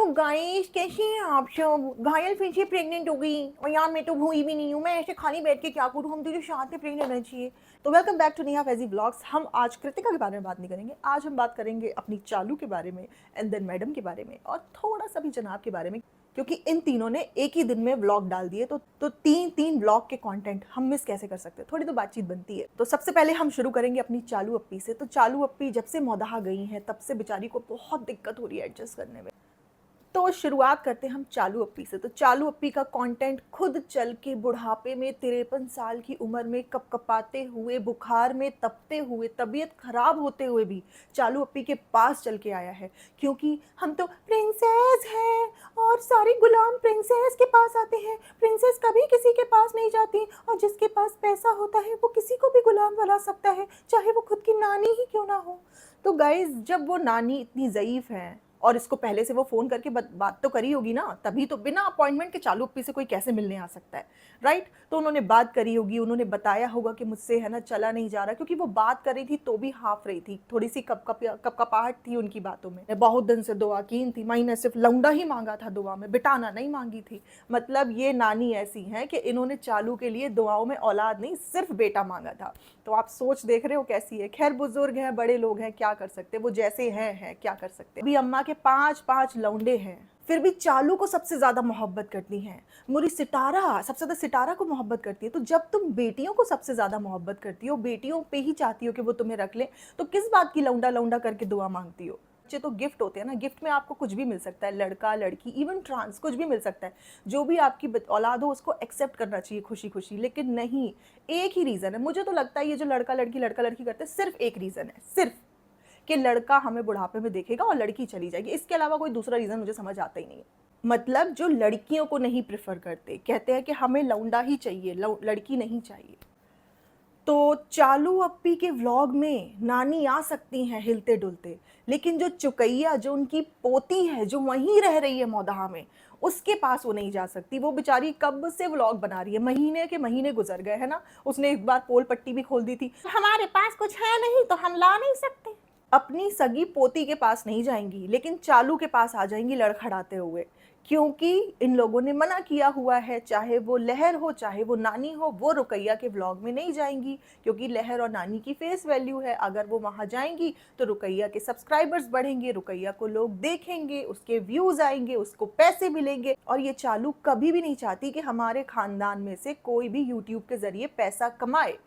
Guys, कैसी हैं आप सब? घायल फिर से प्रेग्नेंट हो गई और यार मैं तो हुई भी नहीं हूँ। मैं ऐसे खाली बैठ के क्या करूँ? हम तो जो साथ में प्रेग्नेंट रहना चाहिए। तो welcome back to Neha Faizy vlogs. हम आज कृतिका के बारे में बात नहीं करेंगे, आज हम बात करेंगे अपनी चालू के बारे में, एंड देन मैडम के बारे में और थोड़ा सा भी जनाब के बारे में, क्योंकि इन तीनों ने एक ही दिन में व्लॉग डाल दिए। तो तीन तीन व्लॉग के कंटेंट हम मिस कैसे कर सकते हैं? थोड़ी तो बातचीत बनती है। तो सबसे पहले हम शुरू करेंगे अपनी चालू अप्पी से। तो चालू अप्पी जब से मौदाहा गई हैं तब से बेचारी को बहुत दिक्कत हो रही है एडजस्ट करने में। तो शुरुआत करते हैं हम चालू अप्पी से। तो चालू अप्पी का कंटेंट खुद चल के बुढ़ापे में 53 साल की उम्र में कपकपाते हुए, बुखार में तपते हुए, तबीयत खराब होते हुए भी चालू अप्पी के पास चल के आया है, क्योंकि हम तो प्रिंसेस हैं और सारे गुलाम प्रिंसेस के पास आते हैं। प्रिंसेस कभी किसी के पास नहीं जाती और जिसके पास पैसा होता है वो किसी को भी गुलाम बना सकता है, चाहे वो खुद की नानी ही क्यों ना हो। तो गाइज, जब वो नानी इतनी ज़ईफ है और इसको पहले से वो फ़ोन करके बात तो करी होगी ना, तभी तो बिना अपॉइंटमेंट के चालू अप्पी से कोई कैसे मिलने आ सकता है, राइट? तो उन्होंने बात करी होगी, उन्होंने बताया होगा कि मुझसे है ना चला नहीं जा रहा, क्योंकि वो बात कर रही थी तो भी हाफ रही थी, थोड़ी सी कपकपाहट थी उनकी बातों में। बहुत दिन से दुआ की थी, माई ने सिर्फ लौंडा ही मांगा था दुआ में, बिटाना नहीं मांगी थी। मतलब ये नानी ऐसी हैं कि इन्होंने चालू के लिए दुआओं में औलाद नहीं, सिर्फ बेटा मांगा था। तो आप सोच देख रहे हो कैसी है। खैर, बुजुर्ग हैं, बड़े लोग हैं, क्या कर सकते, वो जैसे हैं क्या कर सकते। अभी अम्मा के 5 लौंडे हैं, फिर भी चालू को सबसे ज्यादा मोहब्बत करती हैं। मुरी सितारा सबसे ज्यादा सितारा को मोहब्बत करती है। तो जब तुम बेटियों को सबसे ज्यादा मोहब्बत करती हो, बेटियों पे ही चाहती हो कि वो तुम्हें रख ले, तो किस बात की लौंडा लौंडा करके दुआ मांगती हो? बच्चे तो गिफ्ट होते हैं ना, गिफ्ट में आपको कुछ भी मिल सकता है, लड़का लड़की इवन ट्रांस कुछ भी मिल सकता है। जो भी आपकी औलाद हो उसको एक्सेप्ट करना चाहिए खुशी खुशी। लेकिन नहीं, एक ही रीज़न है। मुझे तो लगता है ये जो लड़का लड़की करते हैं, सिर्फ एक रीज़न है, सिर्फ कि लड़का हमें बुढ़ापे में देखेगा और लड़की चली जाएगी। इसके अलावा कोई दूसरा रीज़न मुझे समझ आता ही नहीं है। मतलब जो लड़कियों को नहीं प्रेफर करते, कहते हैं कि हमें लौंडा ही चाहिए, लड़की नहीं चाहिए। तो चालू अप्पी के व्लॉग में नानी आ सकती हैं हिलते डुलते, लेकिन जो चुकैया, जो उनकी पोती है, जो वहीं रह रही है मौदाहा में, उसके पास वो नहीं जा सकती। वो बेचारी कब से व्लॉग बना रही है, महीने के महीने गुजर गए है ना। उसने एक बार पोल पट्टी भी खोल दी थी, हमारे पास कुछ है नहीं तो हम ला नहीं सकते। अपनी सगी पोती के पास नहीं जाएंगी, लेकिन चालू के पास आ जाएंगी लड़खड़ाते हुए, क्योंकि इन लोगों ने मना किया हुआ है। चाहे वो लहर हो, चाहे वो नानी हो, वो रुकैया के व्लॉग में नहीं जाएंगी, क्योंकि लहर और नानी की फेस वैल्यू है। अगर वो वहाँ जाएंगी तो रुकैया के सब्सक्राइबर्स बढ़ेंगे, रुकैया को लोग देखेंगे, उसके व्यूज आएंगे, उसको पैसे मिलेंगे। और ये चालू कभी भी नहीं चाहती कि हमारे खानदान में से कोई भी यूट्यूब के जरिए पैसा कमाए।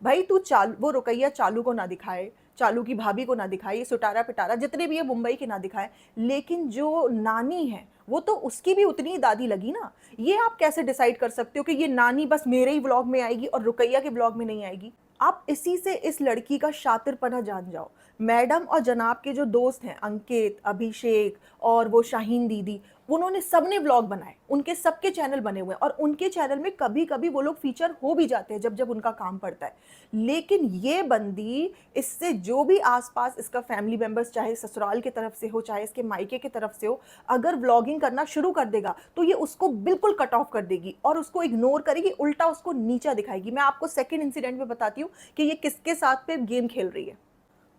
भाई तू वो रुकैया चालू को ना दिखाए, चालू की भाभी को ना दिखाए, सुटारा पिटारा जितने भी है मुंबई के ना दिखाए, लेकिन जो नानी है वो तो उसकी भी उतनी ही दादी लगी ना। ये आप कैसे डिसाइड कर सकते हो कि ये नानी बस मेरे ही व्लॉग में आएगी और रुकैया के व्लॉग में नहीं आएगी? आप इसी से इस लड़की का शातिरपना जान जाओ। मैडम और जनाब के जो दोस्त हैं, अंकित, अभिषेक और वो शाहीन दीदी, उन्होंने सबने व्लॉग बनाए, उनके सबके चैनल बने हुए हैं और उनके चैनल में कभी कभी वो लोग फीचर हो भी जाते हैं जब जब उनका काम पड़ता है। लेकिन ये बंदी, इससे जो भी आसपास इसका फैमिली मेंबर्स, चाहे ससुराल की तरफ से हो चाहे इसके मायके की तरफ से हो, अगर व्लॉगिंग करना शुरू कर देगा तो ये उसको बिल्कुल कट ऑफ कर देगी और उसको इग्नोर करेगी, उल्टा उसको नीचा दिखाएगी। मैं आपको सेकंड इंसिडेंट में बताती हूँ कि ये किसके साथ पे गेम खेल रही है।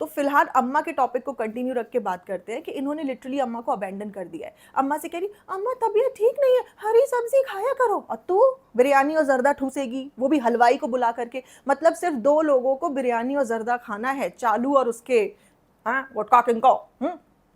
तो फिलहाल अम्मा के टॉपिक को कंटिन्यू रख के बात करते हैं कि इन्होंने लिटरली अम्मा को अबेंडन कर दिया है। अम्मा से कह रही, अम्मा तबीयत ठीक नहीं है, हरी सब्जी खाया करो, और तू बिरयानी और जर्दा ठूसेगी, वो भी हलवाई को बुला करके। मतलब सिर्फ 2 लोगों को बिरयानी और जर्दा खाना है, चालू और उसके वोडका किंग को।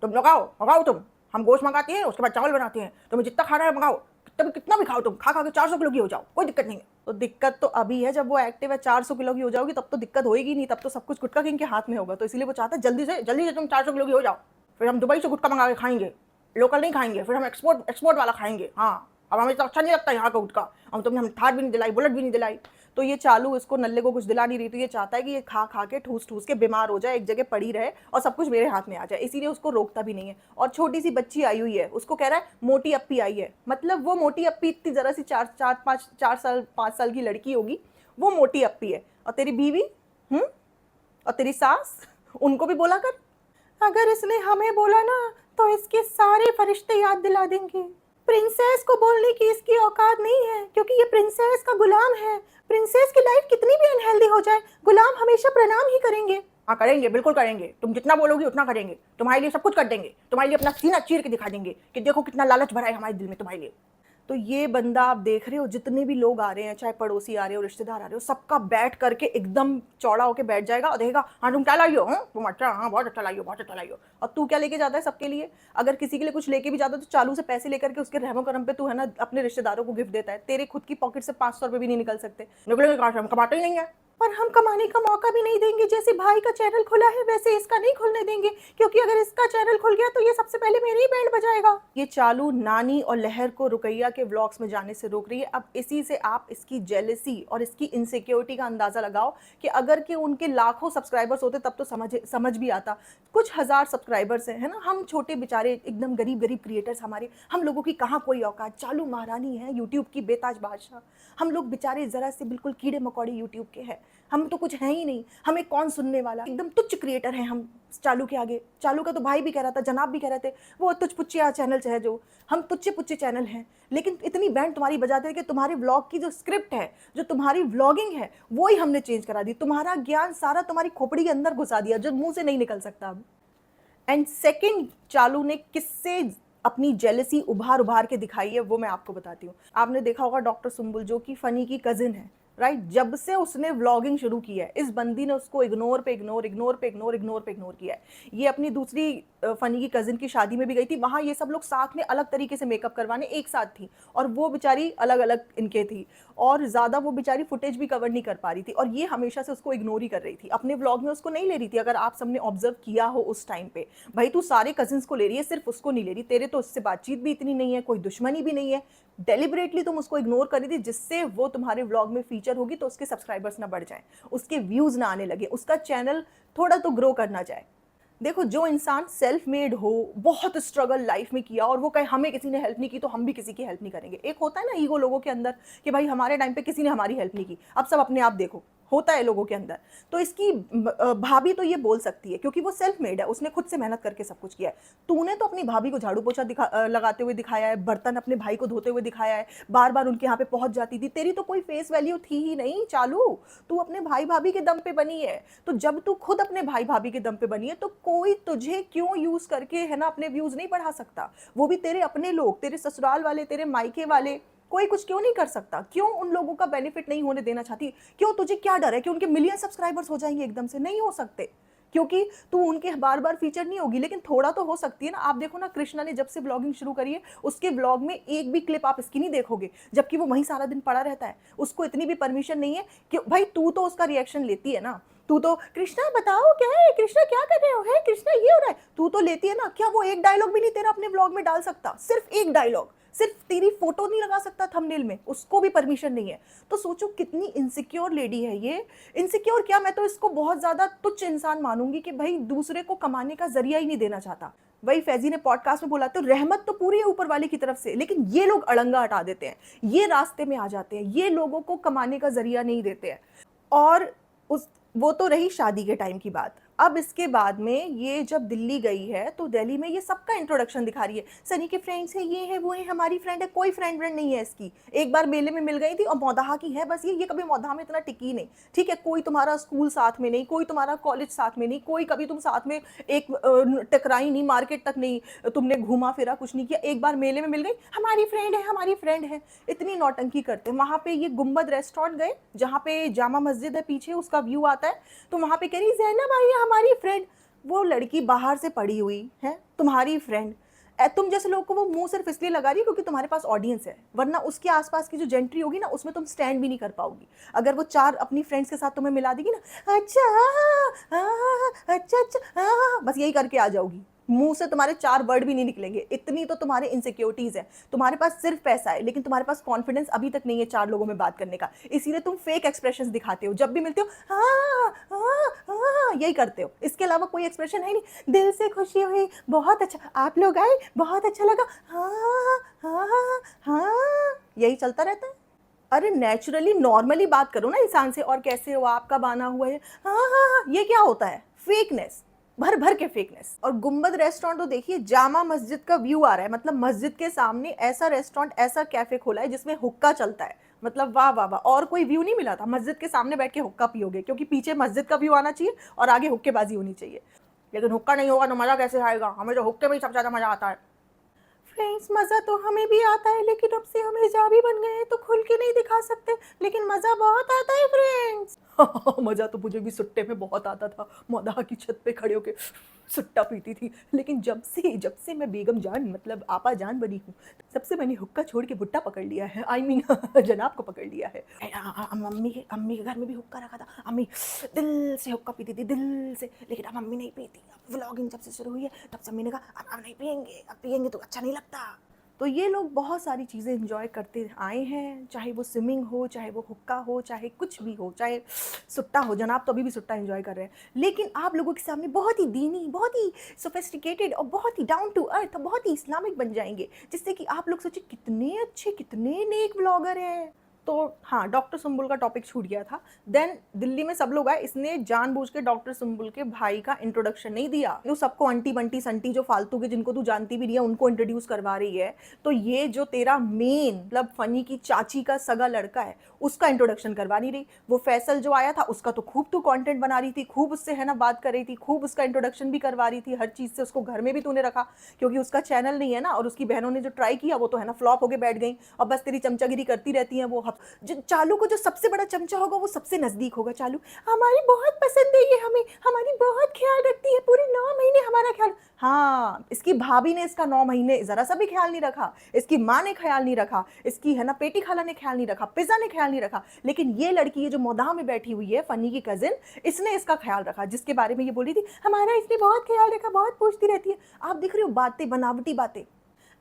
तुम मंगाओ तुम, हम गोश्त मंगाते हैं, उसके बाद चावल बनाते हैं, तुम्हें जितना खाना है मंगाओ, कितना भी खाओ, तुम खा खा के 400 किलो की हो जाओ, कोई दिक्कत नहीं है। तो दिक्कत तो अभी है, जब वो एक्टिव है 400 किलो की हो जाओगी तब तो दिक्कत होएगी नहीं, तब तो सब कुछ गुटका किंग के हाथ में होगा। तो इसीलिए वो चाहता है जल्दी से तुम 400 किलो की हो जाओ, फिर हम दुबई से गुटका मंगा के खाएंगे, लोकल नहीं खाएंगे, फिर हम एक्सपोर्ट वाला खाएंगे। हाँ, अब हमें तो अच्छा नहीं लगता यहाँ का गुटका, हम तुमने हम थार भी नहीं दिलाई, बुलेट भी नहीं दिलाई। तो ये चालू इसको नल्ले को कुछ दिला नहीं रही, तो ये चाहता है कि ये खा खा के ठूस ठूस के बीमार हो जाए, एक जगह पड़ी रहे और सब कुछ मेरे हाथ में आ जाए, इसीलिए उसको रोकता भी नहीं है। और छोटी सी बच्ची आई हुई है, उसको कह रहा है मोटी अप्पी आई है। मतलब वो मोटी अप्पी इतनी जरा सी 4 साल 5 साल की लड़की होगी, वो मोटी अप्पी है। और तेरी बीवी और तेरी सास, उनको भी बोला कर। अगर इसने हमें बोला ना तो इसके सारे फरिश्ते याद दिला देंगे। प्रिंसेस को बोलने की इसकी औकात नहीं है, क्योंकि ये प्रिंसेस का गुलाम है। प्रिंसेस की लाइफ कितनी भी अनहेल्दी हो जाए, गुलाम हमेशा प्रणाम ही करेंगे। हाँ करेंगे, बिल्कुल करेंगे, तुम जितना बोलोगी उतना करेंगे, तुम्हारे लिए सब कुछ कर देंगे, तुम्हारे लिए अपना सीना चीर के दिखा देंगे कि देखो कितना लालच भरा है हमारे दिल में तुम्हारे लिए। तो ये बंदा आप देख रहे हो, जितने भी लोग आ रहे हैं, चाहे पड़ोसी आ रहे हो, रिश्तेदार आ रहे हो, सबका बैठ करके एकदम चौड़ा होके बैठ जाएगा और देखेगा, हाँ तुम क्या लाई हो, हाँ तुम अच्छा, हाँ बहुत अच्छा लाई हो, बहुत अच्छा लाई हो। और तू क्या लेके जाता है सबके लिए? अगर किसी के लिए कुछ लेके भी जाता है तो चालू से पैसे लेकर के उसके रहमो करम पे तू है ना अपने रिश्तेदारों को गिफ्ट देता है। तेरे खुद की पॉकेट से 500 रुपये भी नहीं निकल सकते, निकलेंगे कहाँ से, हम कमाते ही नहीं है। और हम कमाने का मौका भी नहीं देंगे, जैसे भाई का चैनल खुला है वैसे इसका नहीं खुलने देंगे, क्योंकि अगर इसका चैनल खुल गया तो ये सबसे पहले मेरे ही बैंड बजाएगा। ये चालू नानी और लहर को रुकैया के व्लॉग्स में जाने से रोक रही है। अब इसी से आप इसकी जेलसी और इसकी इनसिक्योरिटी का अंदाजा लगाओ कि अगर कि उनके लाखों सब्सक्राइबर्स होते तब तो समझ भी आता। कुछ हजार सब्सक्राइबर्स हैं, है ना, हम छोटे बेचारे एकदम गरीब गरीब क्रिएटर्स, हमारे हम लोगों की कहाँ कोई औकात। चालू महारानी है यूट्यूब की, बेताज बादशाह, हम लोग बेचारे जरा से बिल्कुल कीड़े मकोड़े यूट्यूब के हैं, हम तो कुछ है ही नहीं, हमें कौन सुनने वाला, एकदम तुच्छ क्रिएटर हैं हम चालू के आगे। चालू का तो भाई भी कह रहा था, जनाब भी कह रहे थे, वो तुच्छ पुच्चिया चैनल है जो, हम तुच्चे पुच्चे चैनल हैं। लेकिन इतनी बैंड तुम्हारी बजाते हैं कि तुम्हारी व्लॉग की जो स्क्रिप्ट है, जो तुम्हारी व्लॉगिंग है, वो ही हमने चेंज करा दी, तुम्हारा ज्ञान सारा तुम्हारी खोपड़ी के अंदर घुसा दिया जो मुंह से नहीं निकल सकता अब। एंड सेकेंड, चालू ने किससे अपनी जेलसी उभार उभार के दिखाई है वो मैं आपको बताती हूँ। आपने देखा होगा डॉक्टर सुम्बुल, जो कि फनी की कजिन है, राइट। जब से उसने व्लॉगिंग शुरू की है, इस बंदी ने उसको इग्नोर पे इग्नोर, इग्नोर पे इग्नोर, इग्नोर पे इग्नोर किया है। ये अपनी दूसरी फनी की कजिन की शादी में भी गई थी, वहाँ ये सब लोग साथ में अलग तरीके से मेकअप करवाने एक साथ थी, और वो बेचारी अलग अलग इनके थी, और ज़्यादा वो बेचारी फुटेज भी कवर नहीं कर पा रही थी, और ये हमेशा से उसको इग्नोर ही कर रही थी, अपने व्लॉग में उसको नहीं ले रही थी। अगर आप सबने ऑब्जर्व किया हो उस टाइम पे, भाई तू सारे कजिन्स को ले रही है, सिर्फ उसको नहीं ले रही, तेरे तो उससे बातचीत भी इतनी नहीं है, कोई दुश्मनी भी नहीं है, डेलिबरेटली तुम उसको इग्नोर कर रही थी, जिससे वो तुम्हारे व्लॉग में फीचर होगी तो उसके सब्सक्राइबर्स ना बढ़ जाएं, उसके व्यूज़ ना आने लगे, उसका चैनल थोड़ा तो ग्रो करना जाए। देखो, जो इंसान सेल्फ मेड हो, बहुत स्ट्रगल लाइफ में किया, और वो कहे हमें किसी ने हेल्प नहीं की तो हम भी किसी की हेल्प नहीं करेंगे। एक होता है ना ईगो लोगों के अंदर कि भाई हमारे टाइम पे किसी ने हमारी हेल्प नहीं की, अब सब अपने आप देखो, होता है लोगों के अंदर। तो इसकी भाभी तो ये बोल सकती है क्योंकि वो सेल्फ मेड है, उसने खुद से मेहनत करके सब कुछ किया है। तूने तो अपनी भाभी को झाड़ू पोछा लगाते हुए दिखाया है, बर्तन अपने भाई को धोते हुए दिखाया है, बार बार उनके यहाँ पे पहुंच जाती थी, तेरी तो कोई फेस वैल्यू थी ही नहीं चालू, तू अपने भाई भाभी के दम पे बनी है। तो जब तू खुद अपने भाई भाभी के दम पे बनी है तो कोई तुझे क्यों यूज करके, है ना, अपने व्यूज नहीं बढ़ा सकता? वो भी तेरे अपने लोग, तेरे ससुराल वाले, तेरे मायके वाले, कोई कुछ क्यों नहीं कर सकता? क्यों उन लोगों का बेनिफिट नहीं होने देना चाहती? क्यों, तुझे क्या डर है कि उनके मिलियन सब्सक्राइबर्स हो जाएंगे एकदम से? नहीं हो सकते, क्योंकि तू उनके बार बार फीचर नहीं होगी, लेकिन थोड़ा तो हो सकती है ना। आप देखो ना, कृष्णा ने जब से ब्लॉगिंग शुरू करी है, उसके ब्लॉग में एक भी क्लिप आप इसकी नहीं देखोगे, जबकि वो वहीं सारा दिन पड़ा रहता है। उसको इतनी भी परमिशन नहीं है कि भाई तू तो उसका रिएक्शन लेती है ना, तू तो कृष्णा बताओ क्या है, कृष्णा क्या कर रहे हो, है कृष्णा ये हो रहा है, तू तो लेती है ना। क्या वो एक डायलॉग भी नहीं तेरा अपने ब्लॉग में डाल सकता? सिर्फ एक डायलॉग, सिर्फ तेरी फोटो नहीं लगा सकता थंबनेल में, उसको भी परमिशन नहीं है। तो सोचो कितनी इनसिक्योर लेडी है ये। इनसिक्योर क्या, मैं तो इसको बहुत ज्यादा तुच्छ इंसान मानूंगी कि भाई दूसरे को कमाने का जरिया ही नहीं देना चाहता। वही फैजी ने पॉडकास्ट में बोला, तो रहमत तो पूरी है ऊपर वाले की तरफ से, लेकिन ये लोग अड़ंगा हटा देते हैं, ये रास्ते में आ जाते हैं, ये लोगों को कमाने का जरिया नहीं देते हैं। और वो तो रही शादी के टाइम की बात। अब इसके बाद में ये जब दिल्ली गई है तो दिल्ली में ये सबका इंट्रोडक्शन दिखा रही है, सनी के फ्रेंड्स है, ये है वो है, हमारी फ्रेंड है। कोई फ्रेंड व्रेंड नहीं है इसकी। एक बार मेले में मिल गई थी और मौदाहा की है बस ये कभी मौदाहा में इतना टिकी नहीं, ठीक है। कोई तुम्हारा स्कूल साथ में नहीं, कोई तुम्हारा कॉलेज साथ में नहीं, कोई कभी तुम साथ में एक टकराई नहीं, मार्केट तक नहीं तुमने घूमा फिरा, कुछ नहीं किया। एक बार मेले में मिल गई, हमारी फ्रेंड है, हमारी फ्रेंड है, इतनी नौटंकी करते। वहां पे ये गुम्बद रेस्टोरेंट गए जहाँ पे जामा मस्जिद है पीछे, उसका व्यू आता है, तो वहां पे कह रही जैनब आई है हमारी फ्रेंड। वो लड़की बाहर से पड़ी हुई है, तुम्हारी फ्रेंड। तुम जैसे लोग को वो मुंह सिर्फ इसलिए लगा रही है क्योंकि तुम्हारे पास ऑडियंस है, वरना उसके आसपास की जो जेंट्री होगी ना, उसमें तुम स्टैंड भी नहीं कर पाओगी। अगर वो चार अपनी फ्रेंड्स के साथ तुम्हें मिला देगी ना, अच्छा अच्छा अच्छा, बस यही करके आ जाओगी, मुंह से तुम्हारे चार वर्ड भी नहीं निकलेंगे। इतनी तो तुम्हारे इनसिक्योरिटीज है। तुम्हारे पास सिर्फ पैसा है, लेकिन तुम्हारे पास कॉन्फिडेंस अभी तक नहीं है चार लोगों में बात करने का, इसीलिए तुम फेक एक्सप्रेशंस दिखाते हो। जब भी मिलते हो यही करते हो, इसके अलावा कोई एक्सप्रेशन है नहीं। दिल से खुशी हुई, बहुत अच्छा, आप लोग आए, बहुत अच्छा लगा, हाँ हाँ हाँ, यही चलता रहता है। अरे नेचुरली नॉर्मली बात करो ना इंसान से, और कैसे हो आप, कब आना हुआ है, हाँ हाँ हाँ, ये क्या होता है? फेकनेस। भर भर के फेकनेस। और गुम्बद रेस्टोरेंट तो देखिए, जामा मस्जिद का व्यू आ रहा है, मतलब मस्जिद के सामने ऐसा रेस्टोरेंट, ऐसा कैफे खोला है जिसमें हुक्का चलता है। मतलब वाह वाह वाह, और कोई व्यू नहीं मिला था। मस्जिद के सामने बैठ के हुक्का पियोगे, क्योंकि पीछे मस्जिद का व्यू आना चाहिए और आगे हुक्केबाजी होनी चाहिए। लेकिन हुक्का नहीं होगा तो मजा कैसे आएगा? हमें तो हुक्के में ही सबसे ज्यादा मजा आता है। फ्रेंड्स, मज़ा तो हमें भी आता है, लेकिन अब से हम हिजाबी बन गए हैं तो खुल के नहीं दिखा सकते, लेकिन मज़ा बहुत आता है फ्रेंड्स। मज़ा तो मुझे भी सुट्टे में बहुत आता था। मौदाह की छत पे खड़े होके सुट्टा पीती थी। लेकिन जब से मैं बेगम जान, मतलब आपा जान बनी हूँ, तब से मैंने हुक्का छोड़ के भुट्टा पकड़ लिया है। आई मीन जनाब को पकड़ लिया है। अम्मी के घर में भी हुक्का रखा था। अम्मी दिल से हुक्का पीती थी, दिल से। लेकिन अब अम्मी नहीं पीती। अब व्लॉगिंग जब से शुरू हुई है तब से अम्मी ने कहा अब नहीं पियेंगे, अब पियेंगे तो अच्छा नहीं लगता। तो ये लोग बहुत सारी चीज़ें एंजॉय करते आए हैं, चाहे वो स्विमिंग हो, चाहे वो हुक्का हो, चाहे कुछ भी हो, चाहे सुट्टा हो। जनाब तो अभी भी सुट्टा एंजॉय कर रहे हैं। लेकिन आप लोगों के सामने बहुत ही दीनी, बहुत ही सोफिस्टिकेटेड और बहुत ही डाउन टू अर्थ, बहुत ही इस्लामिक बन जाएंगे, जिससे कि आप लोग सोचिए कितने अच्छे, कितने नेक ब्लॉगर हैं। तो हाँ, डॉक्टर सुम्बुल का टॉपिक छूट गया था। देन दिल्ली में सब लोग आए, इसने जानबूझ के डॉक्टर सुम्बुल के भाई का इंट्रोडक्शन नहीं दिया। तो सबको अंटी बंटी संटी जो फालतू के, जिनको तू जानती भी नहीं है, उनको इंट्रोड्यूस करवा रही है। तो ये जो तेरा मेन, मतलब फनी की चाची का सगा लड़का है, उसका इंट्रोडक्शन करवा नहीं रही। वो फैसल जो आया था उसका तो खूब तू कंटेंट बना रही थी, खूब उससे है ना बात कर रही थी, खूब उसका इंट्रोडक्शन भी करवा रही थी, हर चीज़ से उसको घर में भी तूने रखा, क्योंकि उसका चैनल नहीं है ना। और उसकी बहनों ने जो ट्राई किया वो तो है ना फ्लॉप होके बैठ गई, और बस तेरी चमचागिरी करती रहती हैं वो। चालू को जो सबसे बड़ा चमचा होगा वो सबसे नजदीक होगा। चालू हमारी बहुत पसंद है, ये हमें, हमारी बहुत ख्याल रखती है, पूरे 9 महीने हमारा ख्याल। हाँ, इसकी भाभी ने इसका 9 महीने जरा सा भी ख्याल नहीं रखा, इसकी माँ ने ख्याल नहीं रखा, इसकी है ना पेटी खाला ने ख्याल नहीं रखा, पिज्जा ने ख्याल नहीं रखा। लेकिन ये लड़की, ये जो मोदाह में बैठी हुई है, फनी की कजिन, इसने इसका ख्याल रखा, जिसके बारे में ये बोली थी हमारा इसने बहुत ख्याल रखा, बहुत पूछती रहती है। आप देख रहे हो बातें, बनावटी बातें।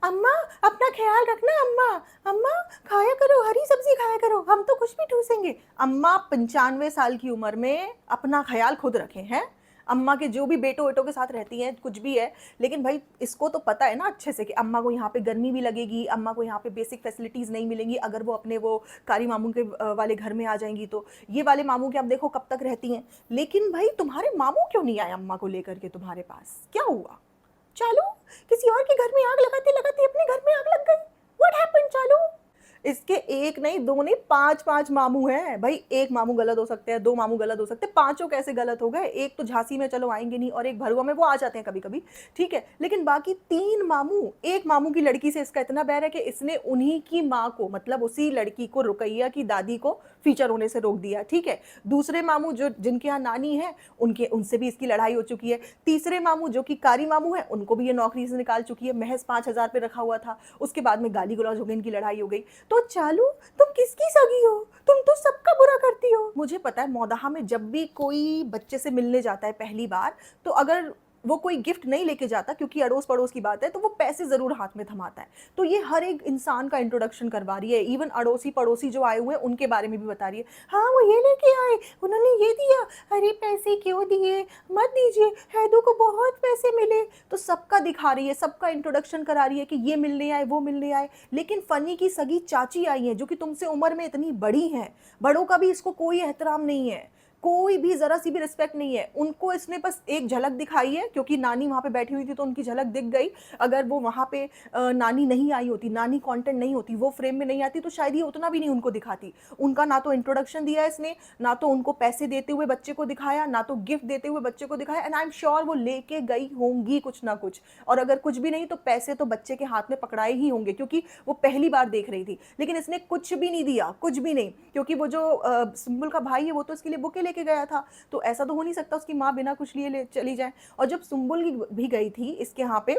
अम्मा अपना ख्याल रखना, अम्मा, अम्मा खाया करो, हरी सब्जी खाया करो, हम तो कुछ भी ठूसेंगे। अम्मा 95 साल की उम्र में अपना ख्याल खुद रखे हैं। अम्मा के जो भी बेटों वेटों के साथ रहती हैं कुछ भी है, लेकिन भाई इसको तो पता है ना अच्छे से कि अम्मा को यहाँ पे गर्मी भी लगेगी, अम्मा को यहाँ पे बेसिक फैसिलिटीज़ नहीं मिलेंगी अगर वो अपने वो कारी मामू के वाले घर में आ जाएंगी। तो ये वाले मामू के आप देखो कब तक रहती हैं। लेकिन भाई तुम्हारे मामू क्यों नहीं आए अम्मा को लेकर के तुम्हारे पास? क्या हुआ? चालू किसी और के घर में आग लगाते लगाते अपने घर में आग लग गई। व्हाट हैपेंड चालू? इसके एक नहीं, दो नहीं, पांच पांच मामू हैं भाई। एक मामू गलत हो सकते हैं, दो मामू गलत हो सकते हैं, पांचों कैसे गलत हो गए? एक तो झांसी में चलो आएंगे नहीं, और एक भरुआ में वो आ जाते हैं कभी कभी, ठीक है। लेकिन बाकी 3 मामू, एक मामू की लड़की से इसका इतना बैर है कि इसने उन्हीं की माँ को, मतलब उसी लड़की को, रुकैया की दादी को फीचर होने से रोक दिया, ठीक है। दूसरे मामू जो जिनके यहाँ नानी है, उनसे भी इसकी लड़ाई हो चुकी है। तीसरे मामू जो कि कारी मामू है, उनको भी ये नौकरी से निकाल चुकी है, महज 5,000 पे रखा हुआ था। उसके बाद में गाली गलौज हो गई, इनकी लड़ाई हो गई। तो चालू तुम किसकी सगी हो? तुम तो सबका बुरा करती हो। मुझे पता है मौदाहा में जब भी कोई बच्चे से मिलने जाता है पहली बार, तो अगर वो कोई गिफ्ट नहीं लेके जाता, क्योंकि अड़ोस पड़ोस की बात है, तो वो पैसे जरूर हाथ में थमाता है। तो ये हर एक इंसान का इंट्रोडक्शन करवा रही है, इवन अड़ोसी पड़ोसी जो आए हुए हैं उनके बारे में भी बता रही है। हाँ वो ये लेके आए, उन्होंने ये दिया, अरे पैसे क्यों दिए, मत दीजिए, हैदू को बहुत पैसे मिले। तो सबका दिखा रही है, सबका इंट्रोडक्शन करा रही है कि ये मिलने आए, वो मिलने आए। लेकिन फनी की सगी चाची आई है जो कि तुमसे उम्र में इतनी बड़ी हैं, बड़ों का भी इसको कोई एहतराम नहीं है, कोई भी जरा सी भी रिस्पेक्ट नहीं है उनको। इसने बस एक झलक दिखाई है, क्योंकि नानी वहां पे बैठी हुई थी तो उनकी झलक दिख गई। अगर वो वहां पे नानी नहीं आई होती, नानी कंटेंट नहीं होती, वो फ्रेम में नहीं आती, तो शायद ये उतना भी नहीं उनको दिखाती। उनका ना तो इंट्रोडक्शन दिया इसने, ना तो उनको पैसे देते हुए बच्चे को दिखाया, ना तो गिफ्ट देते हुए बच्चे को दिखाया। एंड आई एम श्योर वो लेके गई होंगी कुछ ना कुछ, और अगर कुछ भी नहीं तो पैसे तो बच्चे के हाथ में पकड़ाए ही होंगे, क्योंकि वो पहली बार देख रही थी। लेकिन इसने कुछ भी नहीं दिया, कुछ भी नहीं, क्योंकि वो जो सुम्बुल का भाई है वो तो इसके लिए बुके लेके गया था। तो ऐसा तो हो नहीं सकता उसकी माँ बिना कुछ लिए ले चली जाए। और जब सुम्बुल भी गई थी इसके यहाँ पे,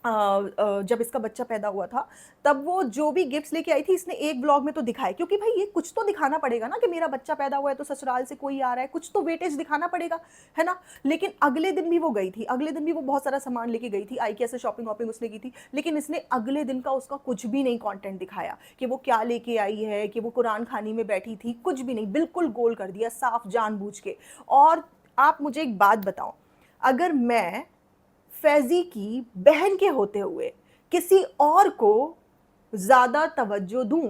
जब इसका बच्चा पैदा हुआ था, तब वो जो भी गिफ्ट्स लेके आई थी इसने एक ब्लॉग में तो दिखाए, क्योंकि भाई ये कुछ तो दिखाना पड़ेगा ना कि मेरा बच्चा पैदा हुआ है तो ससुराल से कोई आ रहा है, कुछ तो वेटेज दिखाना पड़ेगा, है ना। लेकिन अगले दिन भी वो गई थी, अगले दिन भी वो बहुत सारा सामान लेके गई थी, आईकिया से शॉपिंग वॉपिंग उसने की थी। लेकिन इसने अगले दिन का उसका कुछ भी नहीं कॉन्टेंट दिखाया कि वो क्या लेके आई है, कि वो कुरान खानी में बैठी थी, कुछ भी नहीं, बिल्कुल गोल कर दिया साफ जानबूझ के। और आप मुझे एक बात बताओ, अगर मैं फैजी की बहन के होते हुए किसी और को ज्यादा तवज्जो दूं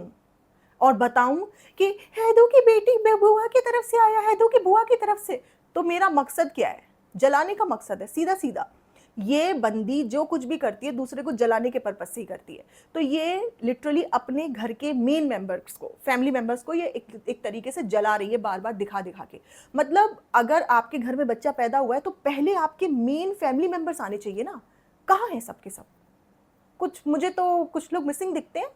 और बताऊं कि हैदू की बेटी बुआ की तरफ से आया, हैदू की बुआ की तरफ से, तो मेरा मकसद क्या है? जलाने का मकसद है, सीधा सीधा। ये बंदी जो कुछ भी करती है दूसरे को जलाने के पर्पज से ही करती है। तो ये लिटरली अपने घर के मेन मेंबर्स को, फैमिली मेंबर्स को ये एक तरीके से जला रही है, बार बार दिखा दिखा के। मतलब अगर आपके घर में बच्चा पैदा हुआ है तो पहले आपके मेन फैमिली मेंबर्स आने चाहिए ना। कहाँ है सब के सब? कुछ मुझे तो कुछ लोग मिसिंग दिखते हैं।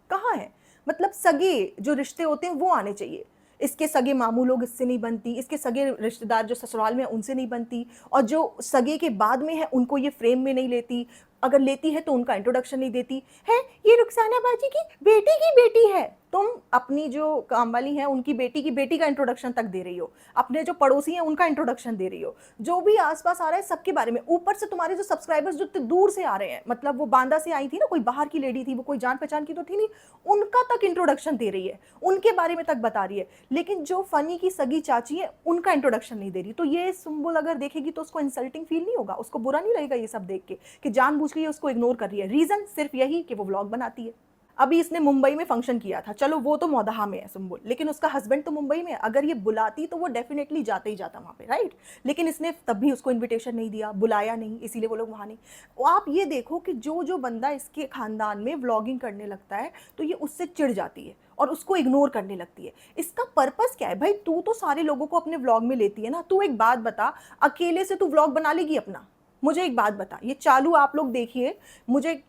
कहाँ है? मतलब सगे जो रिश्ते होते हैं वो आने चाहिए। इसके सगे मामू लोग इससे नहीं बनती, इसके सगे रिश्तेदार जो ससुराल में उनसे नहीं बनती, और जो सगे के बाद में है उनको ये फ्रेम में नहीं लेती, अगर लेती है तो उनका इंट्रोडक्शन नहीं देती है। ये रुखसाना बाजी की बेटी है। तुम अपनी जो काम वाली है उनकी बेटी की बेटी का इंट्रोडक्शन तक दे रही हो, अपने जो पड़ोसी हैं उनका इंट्रोडक्शन दे रही हो, जो भी आसपास आ रहा है सबके बारे में। ऊपर से तुम्हारे जो सब्सक्राइबर्स जो दूर से आ रहे हैं, मतलब वो बांदा से आई थी ना, कोई बाहर की लेडी थी, वो कोई जान पहचान की तो थी नहीं, उनका तक इंट्रोडक्शन दे रही है, उनके बारे में तक बता रही है। लेकिन जो फनी की सगी चाची है उनका इंट्रोडक्शन नहीं दे रही। तो ये सुम्बुल अगर देखेगी तो उसको इंसल्टिंग फील नहीं होगा, उसको बुरा नहीं लगेगा ये सब देख के कि जानबूझ के ये उसको इग्नोर कर रही है। रीजन सिर्फ यही कि वो व्लॉग बनाती है। अभी इसने मुंबई में फंक्शन किया था, चलो वो तो मौदहा में है सुम्बुल, लेकिन उसका हस्बैंड तो मुंबई में है। अगर ये बुलाती तो वो डेफिनेटली जाते ही जाता वहाँ पे, राइट। लेकिन इसने तब भी उसको इनविटेशन नहीं दिया, बुलाया नहीं, इसीलिए वो लोग वहाँ नहीं। आप ये देखो कि जो जो बंदा इसके खानदान में व्लॉगिंग करने लगता है तो ये उससे चिढ़ जाती है और उसको इग्नोर करने लगती है। इसका पर्पस क्या है भाई? तू तो सारे लोगों को अपने व्लॉग में लेती है ना। तू एक बात बता, अकेले से तू व्लॉग बना लेगी अपना? मुझे एक बात बता, ये चालू आप लोग देखिए, मुझे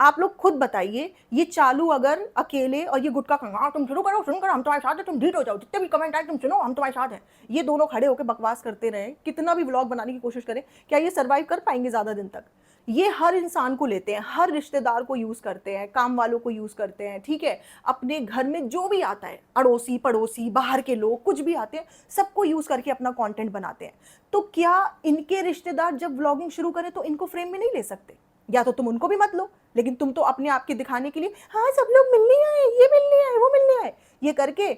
आप लोग खुद बताइए, ये चालू अगर अकेले और ये गुटखा खाएंगा, तुम शुरू करो हम तुम्हारे साथ हैं, तुम ढीठ हो जाओ, जितने भी कमेंट आए तुम सुनो, हम तुम्हारे साथ हैं, ये दोनों खड़े होकर बकवास करते रहे, कितना भी व्लॉग बनाने की कोशिश करें, क्या ये सर्वाइव कर पाएंगे ज़्यादा दिन तक? ये हर इंसान को लेते हैं, हर रिश्तेदार को यूज़ करते हैं, काम वालों को यूज़ करते हैं, ठीक है। अपने घर में जो भी आता है, अड़ोसी पड़ोसी बाहर के लोग कुछ भी आते हैं, सबको यूज़ करके अपना कंटेंट बनाते हैं। तो क्या इनके रिश्तेदार जब व्लॉगिंग शुरू करें तो इनको फ्रेम में नहीं ले सकते? या तो तुम उनको भी मत लो, लेकिन तुम तो अपने आप के दिखाने के लिए हाँ सब लोग मिलने आए, ये मिलने आए, वो मिलने आए, ये करके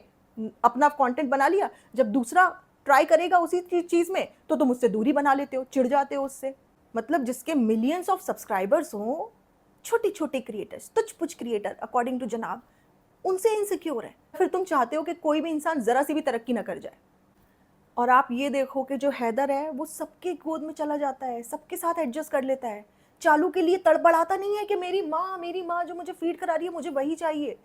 अपना कंटेंट बना लिया। जब दूसरा ट्राई करेगा उसी चीज़ में तो तुम उससे दूरी बना लेते हो, चिढ़ जाते हो उससे। मतलब जिसके मिलियंस ऑफ सब्सक्राइबर्स हो, छोटे छोटे क्रिएटर्स, तुच्छ पुच्छ क्रिएटर अकॉर्डिंग टू जनाब, उनसे इनसिक्योर है। फिर तुम चाहते हो कि कोई भी इंसान ज़रा सी भी तरक्की ना कर जाए। और आप ये देखो कि जो हैदर है वो सबके गोद में चला जाता है, सबके साथ एडजस्ट कर लेता है। चालू के लिए तड़पड़ाता नहीं है कि मेरी माँ जो मुझे फीड करा रही है मुझे वही चाहिए,